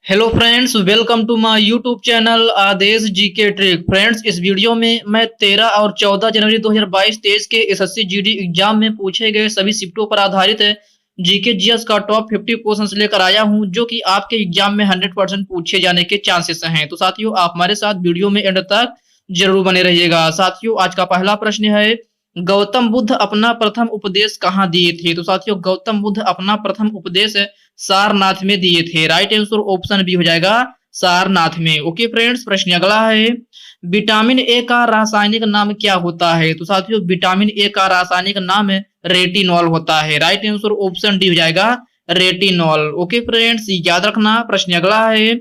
Hello friends, welcome to my YouTube channel Aadesh GK trick. Friends, इस video में मैं 13 और 14 जनवरी 2022 तेज के एसएससी जीडी एग्जाम में पूछे गए सभी शिफ्टों पर आधारित है जीके जीएस का टॉप 50 क्वेश्चंस लेकर आया हूं, जो कि आपके एग्जाम में 100% पूछे जाने के चांसेस हैं। तो साथियों, आप हमारे साथ वीडियो में एंड तक जरूर बने रहिएगा। साथियों, आज का पहला प्रश्न है, गौतम बुद्ध अपना प्रथम उपदेश कहाँ दिए थे? तो साथियों, गौतम बुद्ध अपना प्रथम उपदेश सारनाथ में दिए थे। राइट आंसर ऑप्शन बी हो जाएगा, सारनाथ में। ओके फ्रेंड्स, प्रश्न अगला है, विटामिन ए का रासायनिक नाम क्या होता है? तो साथियों, विटामिन ए का रासायनिक नाम रेटिनॉल होता है। राइट आंसर ऑप्शन डी हो जाएगा, रेटिनॉल। ओके फ्रेंड्स, याद रखना। प्रश्न अगला है,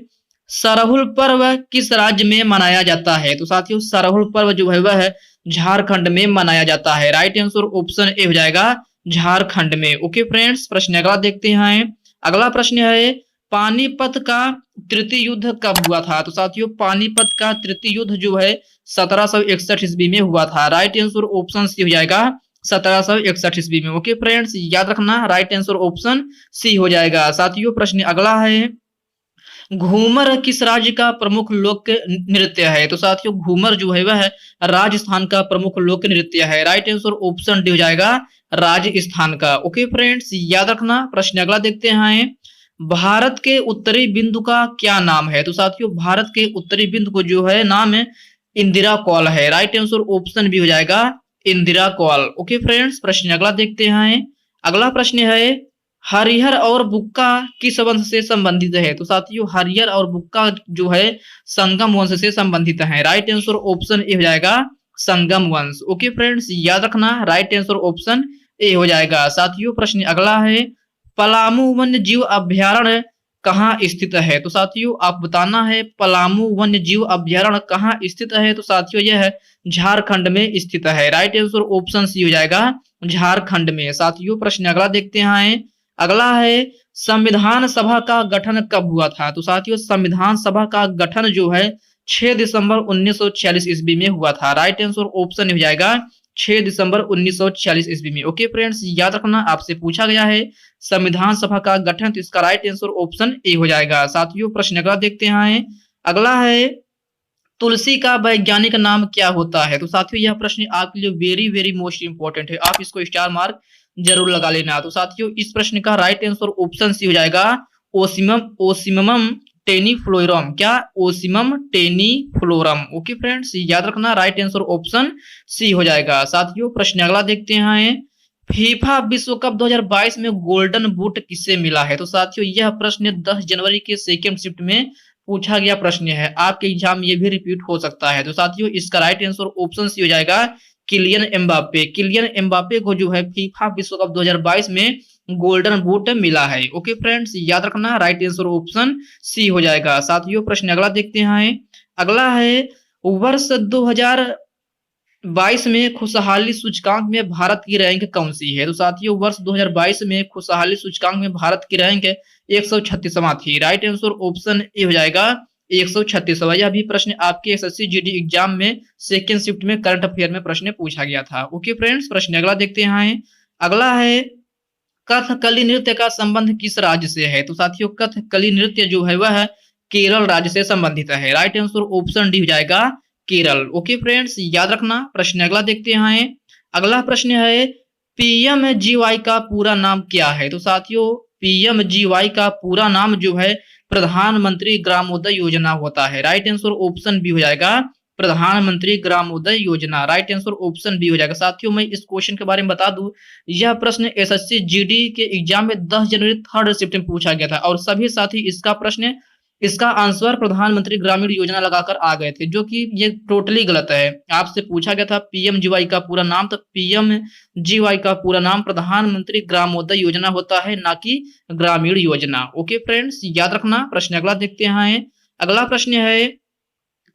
सरहुल पर्व किस राज्य में मनाया जाता है? तो साथियों, सरहुल पर्व जो है वह झारखंड में मनाया जाता है। राइट आंसर ऑप्शन ए हो जाएगा, झारखंड में। ओके फ्रेंड्स, प्रश्न अगला देखते हैं। अगला प्रश्न है, पानीपत का तृतीय युद्ध कब हुआ था? तो साथियों, पानीपत का तृतीय युद्ध जो है 1761 ईस्वी में हुआ था। राइट आंसर ऑप्शन सी हो जाएगा, 1761 ईस्वी में। ओके फ्रेंड्स, याद रखना, राइट आंसर ऑप्शन सी हो जाएगा। साथियों, प्रश्न अगला है, घूमर किस राज्य का प्रमुख लोक नृत्य है? तो साथियों, घूमर जो है वह राजस्थान का प्रमुख लोक नृत्य है। राइट आंसर ऑप्शन डी हो जाएगा, राजस्थान का। ओके फ्रेंड्स, याद रखना। प्रश्न अगला देखते हैं, भारत के उत्तरी बिंदु का क्या नाम है? तो साथियों, भारत के उत्तरी बिंदु को जो है नाम है इंदिरा कॉल है। राइट आंसर ऑप्शन बी हो जाएगा, इंदिरा कॉल। ओके फ्रेंड्स, प्रश्न अगला देखते हैं। अगला प्रश्न है, हरिहर और बुक्का किस वंश से संबंधित है? तो साथियों, हरिहर और बुक्का जो है संगम वंश से संबंधित है। राइट आंसर ऑप्शन ए हो जाएगा, संगम वंश। ओके फ्रेंड्स, याद रखना, राइट आंसर ऑप्शन ए हो जाएगा। साथियों, प्रश्न अगला है, पलामू वन्य जीव अभ्यारण्य कहाँ स्थित है? तो साथियों, आप बताना है पलामू वन्य जीव अभ्यारण्य कहाँ स्थित है। तो साथियों, यह है झारखंड में स्थित है। राइट आंसर ऑप्शन सी हो जाएगा, झारखंड में। साथियों, प्रश्न अगला देखते हैं। अगला है, संविधान सभा का गठन कब हुआ था? तो साथियों, संविधान सभा का गठन जो है 6 दिसंबर 1946 ईस्वी में हुआ था। राइट आंसर ऑप्शन हो जाएगा, 6 दिसंबर 1946 ईस्वी में। ओके फ्रेंड्स, याद रखना, आपसे पूछा गया है संविधान सभा का गठन, तो इसका राइट आंसर ऑप्शन ए हो जाएगा। साथियों, प्रश्न अगला देखते हैं। अगला है, तुलसी का वैज्ञानिक नाम क्या होता है? तो साथियों, यह प्रश्न आपके लिए वेरी वेरी मोस्ट इंपॉर्टेंट है, आप इसको स्टार मार्क जरूर लगा लेना। तो साथियों, इस प्रश्न का राइट आंसर ऑप्शन सी हो जाएगा, ओसिमम ओसिमम टेनीफ्लोरम। क्या? ओसिमम टेनीफ्लोरम। ओके फ्रेंड्स, याद रखना, राइट आंसर ऑप्शन सी हो जाएगा। साथियों, प्रश्न अगला देखते हैं, फीफा विश्व कप 2022 में गोल्डन बूट किसे मिला है? तो साथियों, यह प्रश्न 10 जनवरी के सेकंड शिफ्ट में पूछा गया प्रश्न है, आपके एग्जाम में ये भी रिपीट हो सकता है। तो साथियों, इसका राइट आंसर ऑप्शन सी हो जाएगा, किलियन एम्बापे। किलियन एम्बापे को जो है फीफा विश्व कप 2022 में गोल्डन बूट मिला है। ओके फ्रेंड्स, याद रखना, राइट आंसर ऑप्शन सी हो जाएगा। साथियों, प्रश्न अगला देखते हैं। अगला है, वर्ष 2022 में खुशहाली सूचकांक में भारत की रैंक कौन सी है? तो साथियों, वर्ष 2022 में खुशहाली सूचकांक में भारत की रैंक 136वां थी। राइट आंसर ऑप्शन ए हो जाएगा, 136वां। यह भी प्रश्न आपके एसएससी जीडी एग्जाम में सेकंड शिफ्ट में करंट अफेयर में प्रश्न पूछा गया था। ओके फ्रेंड्स, प्रश्न अगला देखते हैं। अगला है, कथकली नृत्य का संबंध किस राज्य से है? तो साथियों, कथकली नृत्य जो है वह केरल राज्य से संबंधित है। राइट आंसर ऑप्शन डी हो जाएगा, केरल। ओके फ्रेंड्स, याद रखना। प्रश्न अगला देखते हैं। अगला प्रश्न है, पीएमजीवाई का पूरा नाम क्या है? तो साथियों, पीएमजीवाई का पूरा नाम जो है प्रधानमंत्री ग्रामोदय योजना होता है। राइट आंसर ऑप्शन बी हो जाएगा, प्रधानमंत्री ग्रामोदय योजना। राइट आंसर ऑप्शन बी हो जाएगा। साथियों, मैं इस क्वेश्चन के बारे में बता दूं, यह प्रश्न एसएससी जीडी के एग्जाम में 10 जनवरी थर्ड शिफ्ट में पूछा गया था, और सभी साथी इसका आंसर प्रधानमंत्री ग्रामीण योजना लगाकर आ गए थे, जो कि ये टोटली गलत है। आपसे पूछा गया था पीएमजीवाई का पूरा नाम, तो पीएमजीवाई का पूरा नाम प्रधानमंत्री ग्रामोदय योजना होता है, ना कि ग्रामीण योजना। ओके फ्रेंड्स, याद रखना। प्रश्न अगला देखते हैं। अगला प्रश्न है,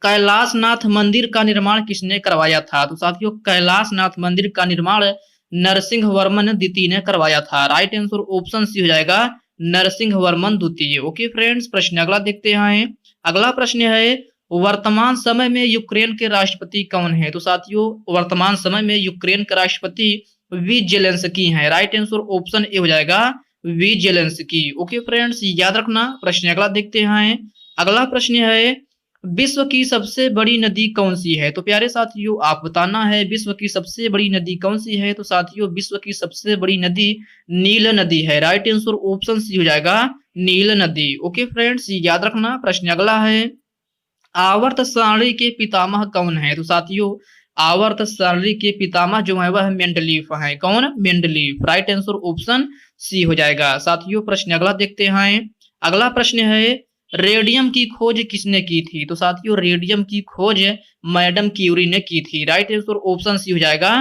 कैलाशनाथ मंदिर का निर्माण किसने करवाया था? तो साथियों, कैलाशनाथ मंदिर का निर्माण नरसिंह वर्मन द्वितीय ने करवाया था। राइट आंसर ऑप्शन सी हो जाएगा, नरसिंह वर्मन द्वितीय। ओके फ्रेंड्स, प्रश्न अगला देखते हैं। अगला प्रश्न है, वर्तमान समय में यूक्रेन के राष्ट्रपति कौन है? तो साथियों, वर्तमान समय में यूक्रेन के राष्ट्रपति जेलेंस्की हैं। राइट आंसर ऑप्शन ए हो जाएगा, विजेलेंस्की। ओके फ्रेंड्स, याद रखना। प्रश्न अगला देखते हैं। अगला प्रश्न है, विश्व की सबसे बड़ी नदी कौन सी है? तो प्यारे साथियों, आप बताना है विश्व की सबसे बड़ी नदी कौन सी है? तो साथियों, विश्व की सबसे बड़ी नदी नील नदी है। राइट आंसर ऑप्शन सी हो जाएगा, नील नदी। ओके फ्रेंड्स, याद रखना। प्रश्न अगला है, आवर्त सारणी के पितामह कौन है? तो साथियों, आवर्त सारणी के पितामह जो है वह मेंडलीफ है। कौन? Mendeleev. Right answer option C हो जाएगा। साथियों, प्रश्न अगला देखते हैं। अगला प्रश्न है, रेडियम की खोज किसने की थी? तो साथियों, रेडियम की खोज मैडम क्यूरी ने की थी। राइट आंसर ऑप्शन सी हो जाएगा,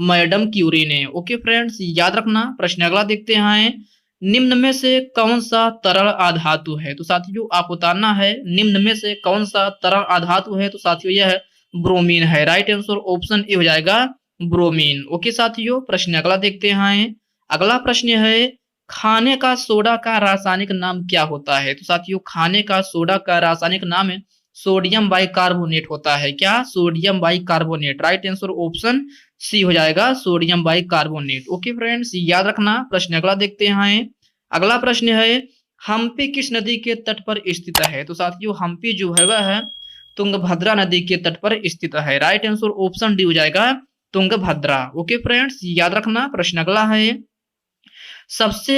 मैडम क्यूरी ने। ओके फ्रेंड्स, याद रखना। प्रश्न अगला देखते हैं। निम्न में से कौन सा तरल अधातु है? तो साथियों, आप बताना है निम्न में से कौन सा तरल अधातु है? तो साथियों, यह ब्रोमीन है। राइट आंसर ऑप्शन ए हो जाएगा, ब्रोमीन। ओके साथियों, प्रश्न अगला देखते हैं। अगला प्रश्न है, खाने का सोडा का रासायनिक नाम क्या होता है? तो साथियों, खाने का सोडा का रासायनिक नाम है सोडियम बाइकार्बोनेट होता है। क्या? Sodium bicarbonate. Right answer option C हो जाएगा, सोडियम बाइकार्बोनेट। ओके फ्रेंड्स, याद रखना। प्रश्न अगला देखते हैं। अगला प्रश्न है, हम्पी किस नदी के तट पर स्थित है? तो साथियों, हम्पी जो है वह तुंगभद्रा नदी के तट पर स्थित है। राइट आंसर ऑप्शन डी हो जाएगा, तुंगभद्रा। ओके फ्रेंड्स, याद रखना। प्रश्न अगला है, सबसे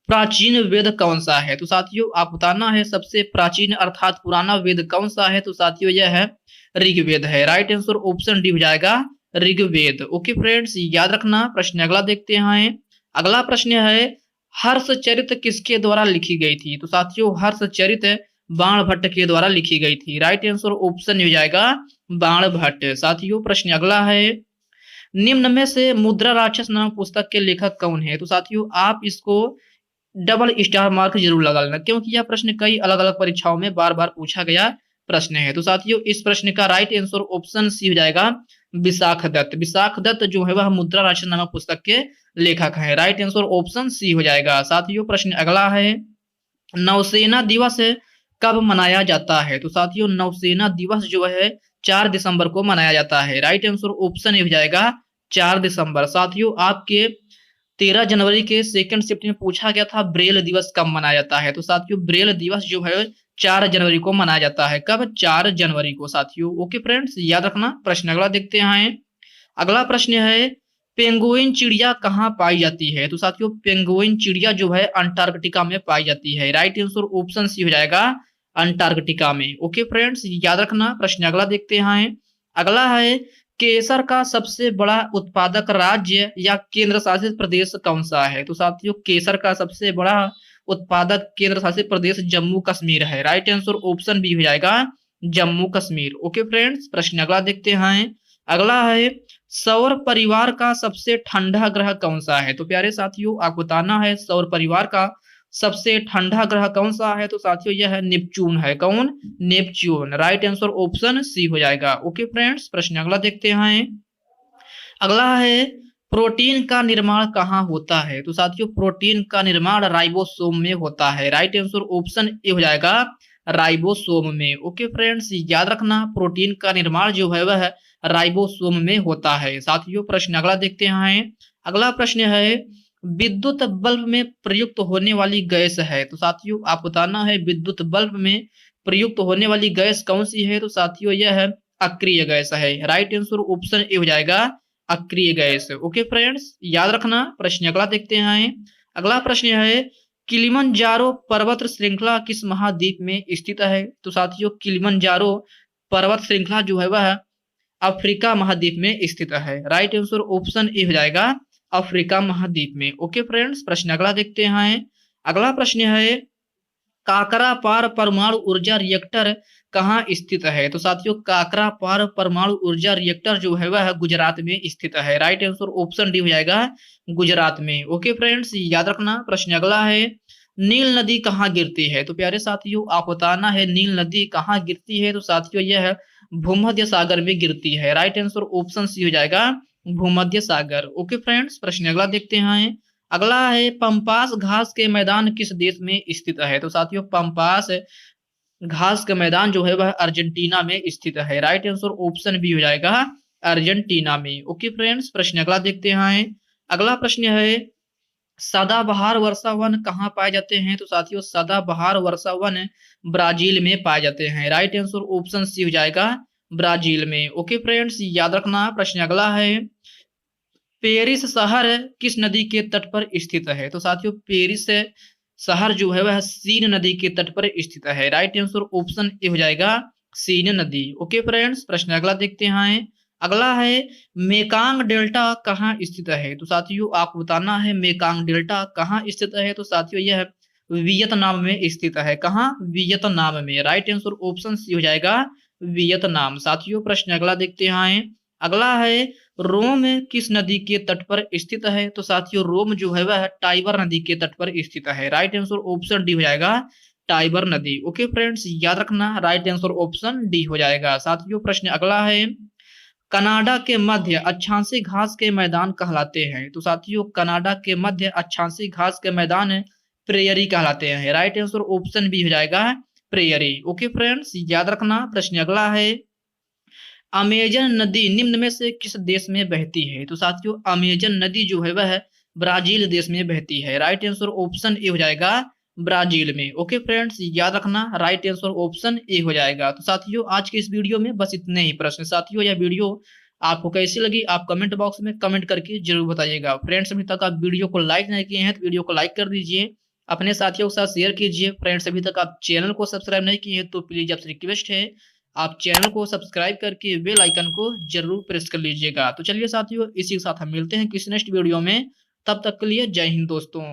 प्राचीन वेद कौन सा है? तो साथियों, आप बताना है सबसे प्राचीन अर्थात पुराना वेद कौन सा है? तो साथियों, यह है ऋग्वेद है। राइट आंसर ऑप्शन डी हो जाएगा, ऋग्वेद। ओके फ्रेंड्स, याद रखना। प्रश्न अगला देखते हैं। अगला प्रश्न है, हर्षचरित किसके द्वारा लिखी गई थी? तो साथियों, हर्षचरित बाणभट्ट के द्वारा लिखी गई थी। राइट आंसर ऑप्शन हो जाएगा, बाणभट्ट। साथियों, प्रश्न अगला है, निम्न में से मुद्रा राक्षस नामक पुस्तक के लेखक कौन है? तो साथियों, आप इसको डबल स्टार मार्क जरूर लगा लेना, क्योंकि यह प्रश्न कई अलग अलग परीक्षाओं में बार बार पूछा गया प्रश्न है। तो साथियों, इस प्रश्न का राइट आंसर ऑप्शन सी हो जाएगा, विशाख दत्त। विशाख दत्त जो है वह मुद्रा राक्षस नामक पुस्तक के लेखक है। राइट आंसर ऑप्शन सी हो जाएगा। साथियों, प्रश्न अगला है, नौसेना दिवस कब मनाया जाता है? तो साथियों, नौसेना दिवस जो है 4 दिसंबर को मनाया जाता है। राइट आंसर ऑप्शन ए हो जाएगा, 4 दिसंबर। साथियों, आपके 13 जनवरी के सेकंड शिफ्ट में पूछा गया था ब्रेल दिवस कब मनाया जाता है? तो साथियों, ब्रेल दिवस जो है 4 जनवरी को मनाया जाता है। कब? 4 जनवरी को। साथियों, ओके फ्रेंड्स, याद रखना। प्रश्न अगला देखते हैं। अगला प्रश्न है, पेंगुइन चिड़िया कहाँ पाई जाती है? तो साथियों, पेंगुइन चिड़िया जो है अंटार्कटिका में पाई जाती है। राइट आंसर ऑप्शन सी हो जाएगा, अंटार्कटिका में। ओके फ्रेंड्स, याद रखना। प्रश्न अगला देखते हैं। अगला है, केसर का सबसे बड़ा उत्पादक राज्य या केंद्र शासित प्रदेश कौन सा है? तो साथियों, केसर का सबसे बड़ा उत्पादक केंद्र शासित प्रदेश जम्मू कश्मीर है। राइट आंसर ऑप्शन बी हो जाएगा, जम्मू कश्मीर। ओके फ्रेंड्स, प्रश्न अगला देखते हैं। अगला है, सौर परिवार का सबसे ठंडा ग्रह कौन सा है? तो प्यारे साथियों, आपको बताना है सौर परिवार का सबसे ठंडा ग्रह कौन सा है? तो साथियों, यह है नेपच्यून है। कौन? Neptune. Right answer option C हो जाएगा। ओके फ्रेंड्स, प्रश्न अगला देखते हैं। अगला है, प्रोटीन का निर्माण कहाँ होता है? तो साथियों, प्रोटीन का निर्माण राइबोसोम में होता है। राइट आंसर ऑप्शन ए हो जाएगा, राइबोसोम में। ओके फ्रेंड्स, याद रखना। प्रोटीन का निर्माण जो है वह राइबोसोम में होता है। साथियों, प्रश्न अगला देखते हैं। अगला प्रश्न है, विद्युत बल्ब में प्रयुक्त होने वाली गैस है। तो साथियों, आप बताना है विद्युत बल्ब में प्रयुक्त होने वाली गैस कौन सी है? तो साथियों, यह है अक्रिय गैस है। राइट आंसर ऑप्शन ए हो जाएगा, अक्रिय गैस। ओके फ्रेंड्स, याद रखना। प्रश्न अगला देखते हैं। अगला प्रश्न है, किलिमंजारो पर्वत श्रृंखला किस महाद्वीप में स्थित है? तो साथियों, किलिमंजारो पर्वत श्रृंखला जो है वह अफ्रीका महाद्वीप में स्थित है। राइट आंसर ऑप्शन ए हो जाएगा, अफ्रीका महाद्वीप में। ओके फ्रेंड्स, प्रश्न अगला देखते हैं। अगला प्रश्न है, काकरापार परमाणु ऊर्जा रिएक्टर कहाँ स्थित है? तो साथियों, काकरापार परमाणु ऊर्जा रिएक्टर जो है वह गुजरात में स्थित है। राइट आंसर ऑप्शन डी हो जाएगा, गुजरात में। ओके फ्रेंड्स, याद रखना। प्रश्न अगला है, नील नदी कहाँ गिरती है? तो प्यारे साथियों, आप बताना है नील नदी कहाँ गिरती है? तो साथियों, यह भूमध्य सागर में गिरती है। राइट आंसर ऑप्शन सी हो जाएगा, भूमध्य सागर। ओके फ्रेंड्स, प्रश्न अगला देखते हैं। अगला है, पंपास घास के मैदान किस देश में स्थित है? तो साथियों, पंपास घास का मैदान जो है वह अर्जेंटीना में स्थित है। राइट आंसर ऑप्शन बी हो जाएगा, अर्जेंटीना में। ओके फ्रेंड्स, प्रश्न अगला देखते हैं। अगला प्रश्न है, सदाबहार वर्षा वन कहाँ पाए जाते हैं? तो साथियों सदाबहार वर्षा वन ब्राजील में पाए जाते हैं। राइट आंसर ऑप्शन सी हो जाएगा, ब्राजील में। ओके फ्रेंड्स, याद रखना। प्रश्न अगला है, पेरिस शहर किस नदी के तट पर स्थित है? तो साथियों पेरिस शहर जो है वह सीन नदी के तट पर स्थित है। राइट आंसर ऑप्शन ए हो जाएगा, सीन नदी। ओके फ्रेंड्स, प्रश्न अगला देखते हैं। अगला है, मेकांग डेल्टा कहाँ स्थित है? तो साथियों आपको बताना है मेकांग डेल्टा कहाँ स्थित है। तो साथियों यह वियतनाम में स्थित है। कहाँ? वियतनाम में। राइट आंसर ऑप्शन सी हो जाएगा, वियतनाम। साथियों प्रश्न अगला देखते हैं। अगला है, रोम किस नदी के तट पर स्थित है? तो साथियों रोम जो है वह टाइबर नदी के तट पर स्थित है। राइट आंसर ऑप्शन डी हो जाएगा, टाइबर नदी। ओके फ्रेंड्स, याद रखना राइट आंसर ऑप्शन डी हो जाएगा। साथियों प्रश्न अगला है, कनाडा के मध्य अक्षांशीय घास के मैदान कहलाते हैं? तो साथियों कनाडा के मध्य अक्षांशीय घास के मैदान प्रेयरी कहलाते हैं। राइट आंसर ऑप्शन बी हो जाएगा, प्रेयरी। ओके फ्रेंड्स, याद रखना। प्रश्न अगला है, अमेजन नदी निम्न में से किस देश में बहती है? तो साथियों अमेजन नदी जो है वह ब्राजील देश में बहती है। राइट आंसर ऑप्शन ए हो जाएगा, ब्राजील में। ओके फ्रेंड्स, याद रखना राइट आंसर ऑप्शन ए हो जाएगा। तो साथियों आज के इस वीडियो में बस इतने ही प्रश्न। साथियों यह वीडियो आपको कैसी लगी आप कमेंट बॉक्स में कमेंट करके जरूर बताइएगा। फ्रेंड्स अभी तक आप वीडियो को लाइक नहीं किए हैं तो वीडियो को लाइक कर दीजिए, अपने साथियों के साथ शेयर कीजिए। फ्रेंड्स अभी तक आप चैनल को सब्सक्राइब नहीं किए हैं तो प्लीज आपसे रिक्वेस्ट है आप चैनल को सब्सक्राइब करके बेल आइकन को जरूर प्रेस कर लीजिएगा। तो चलिए साथियों इसी के साथ हम मिलते हैं किसी नेक्स्ट वीडियो में। तब तक के लिए जय हिंद दोस्तों।